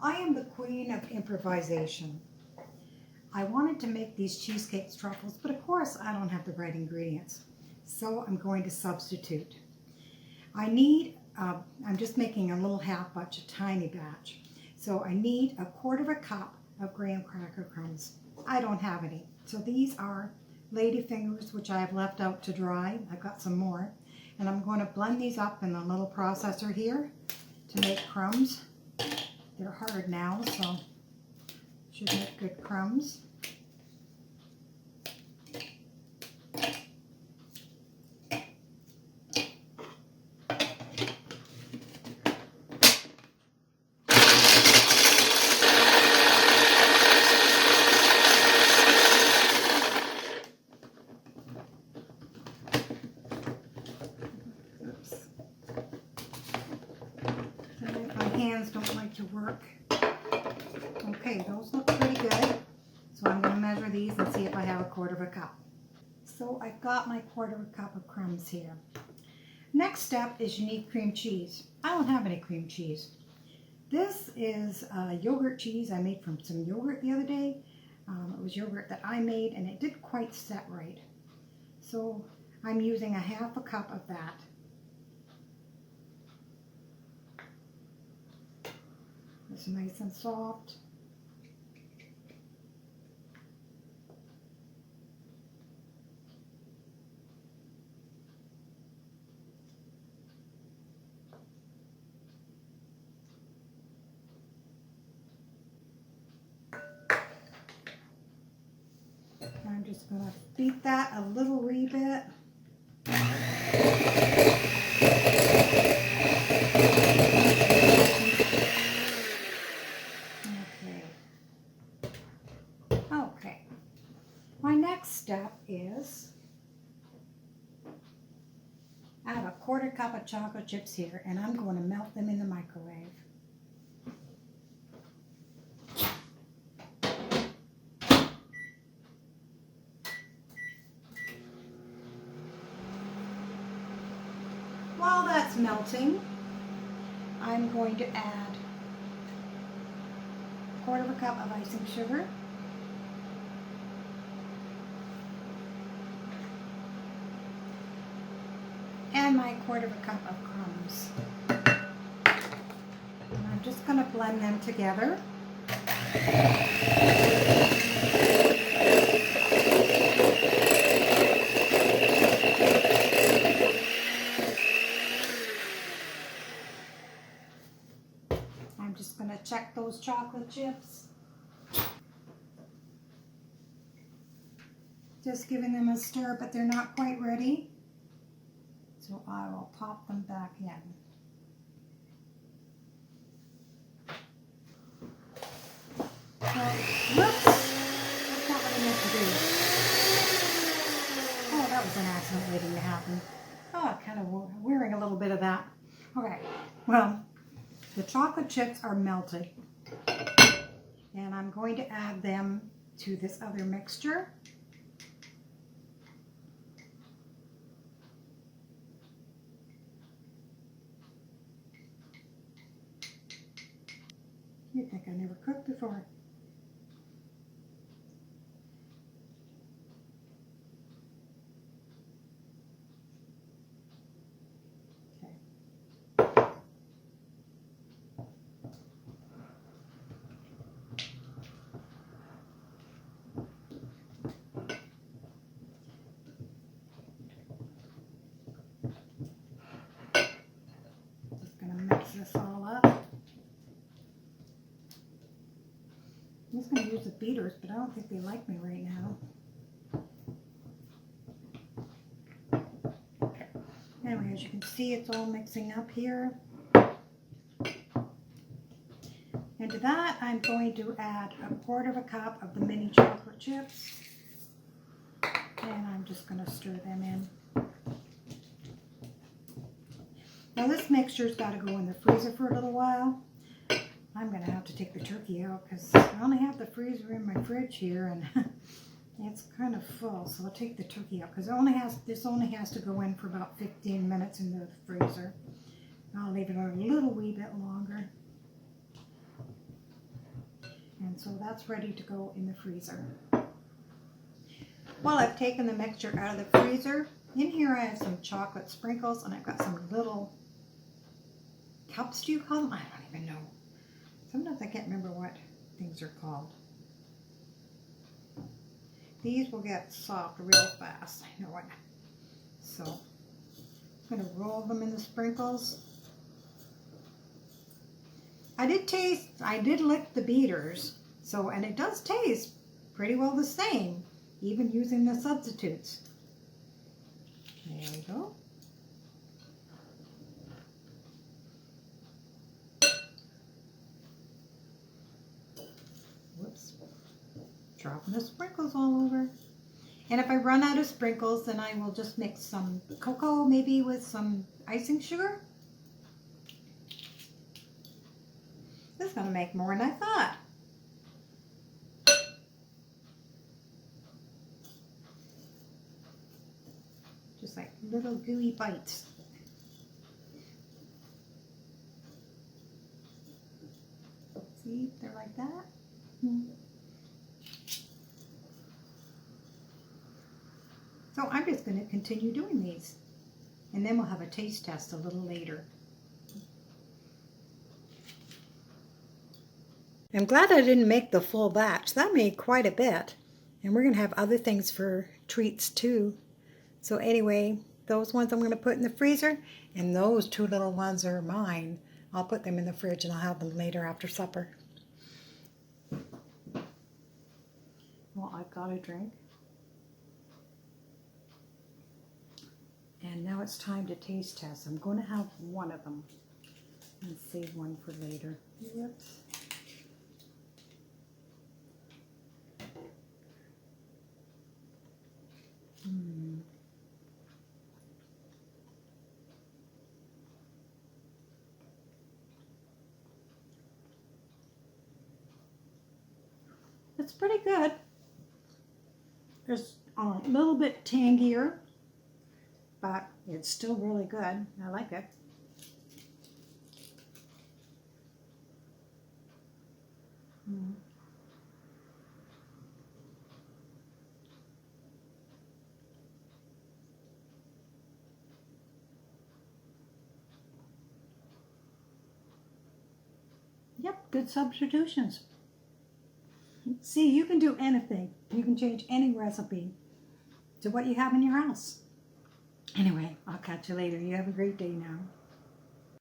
I am the queen of improvisation. I wanted to make these cheesecake truffles, but of course I don't have the right ingredients. So I'm going to substitute. I need, I'm just making a little half batch, a tiny batch. So I need a quarter of a cup of graham cracker crumbs. I don't have any. So these are lady fingers, which I have left out to dry. I've got some more. And I'm going to blend these up in a little processor here to make crumbs. They're hard now, so should make good crumbs. Hands don't like to work. Okay, those look pretty good. So I'm going to measure these and see if I have a quarter of a cup. So I've got my quarter of a cup of crumbs here. Next step is you need cream cheese. I don't have any cream cheese. This is yogurt cheese I made from some yogurt the other day. It was yogurt that I made and it didn't quite set right. So I'm using a half a cup of that. It's nice and soft. I'm just going to beat that a little wee bit. Okay. My next step is I have a quarter cup of chocolate chips here and I'm going to melt them in the microwave. While that's melting, I'm going to add a quarter of a cup of icing sugar, and my quarter of a cup of crumbs. And I'm just going to blend them together. I'm just going to check those chocolate chips. Just giving them a stir, but they're not quite ready. So I will pop them back in. Whoops! That's not what I meant to do. Oh, that was an accident waiting to happen. Oh, kind of wearing a little bit of that. Okay, well, the chocolate chips are melted. And I'm going to add them to this other mixture. You'd think I never cooked before. This all up. I'm just going to use the beaters, but I don't think they like me right now. Anyway, as you can see, it's all mixing up here. And to that, I'm going to add a quarter of a cup of the mini chocolate chips. And I'm just going to stir them in. Now this mixture's got to go in the freezer for a little while. I'm going to have to take the turkey out because I only have the freezer in my fridge here and it's kind of full. So I'll take the turkey out because this only has to go in for about 15 minutes in the freezer. I'll leave it a little wee bit longer. And so that's ready to go in the freezer. Well, I've taken the mixture out of the freezer. In here I have some chocolate sprinkles, and I've got some little cups, do you call them? I don't even know. Sometimes I can't remember what things are called. These will get soft real fast. I know it. So I'm going to roll them in the sprinkles. I did lick the beaters, so, and it does taste pretty well the same, even using the substitutes. There we go. Whoops. Dropping the sprinkles all over. And if I run out of sprinkles, then I will just mix some cocoa, maybe with some icing sugar. This is going to make more than I thought. Just like little gooey bites. See, they're like that. So I'm just going to continue doing these. And then we'll have a taste test a little later. I'm glad I didn't make the full batch. That made quite a bit. And we're going to have other things for treats too. So anyway, those ones I'm going to put in the freezer. And those two little ones are mine. I'll put them in the fridge and I'll have them later after supper. Well, I've got a drink. And now it's time to taste test. I'm going to have one of them and save one for later. Whoops. It's pretty good. It's a little bit tangier, but it's still really good. I like it. Yep, good substitutions. See, you can do anything. You can change any recipe to what you have in your house. Anyway, I'll catch you later. You have a great day now.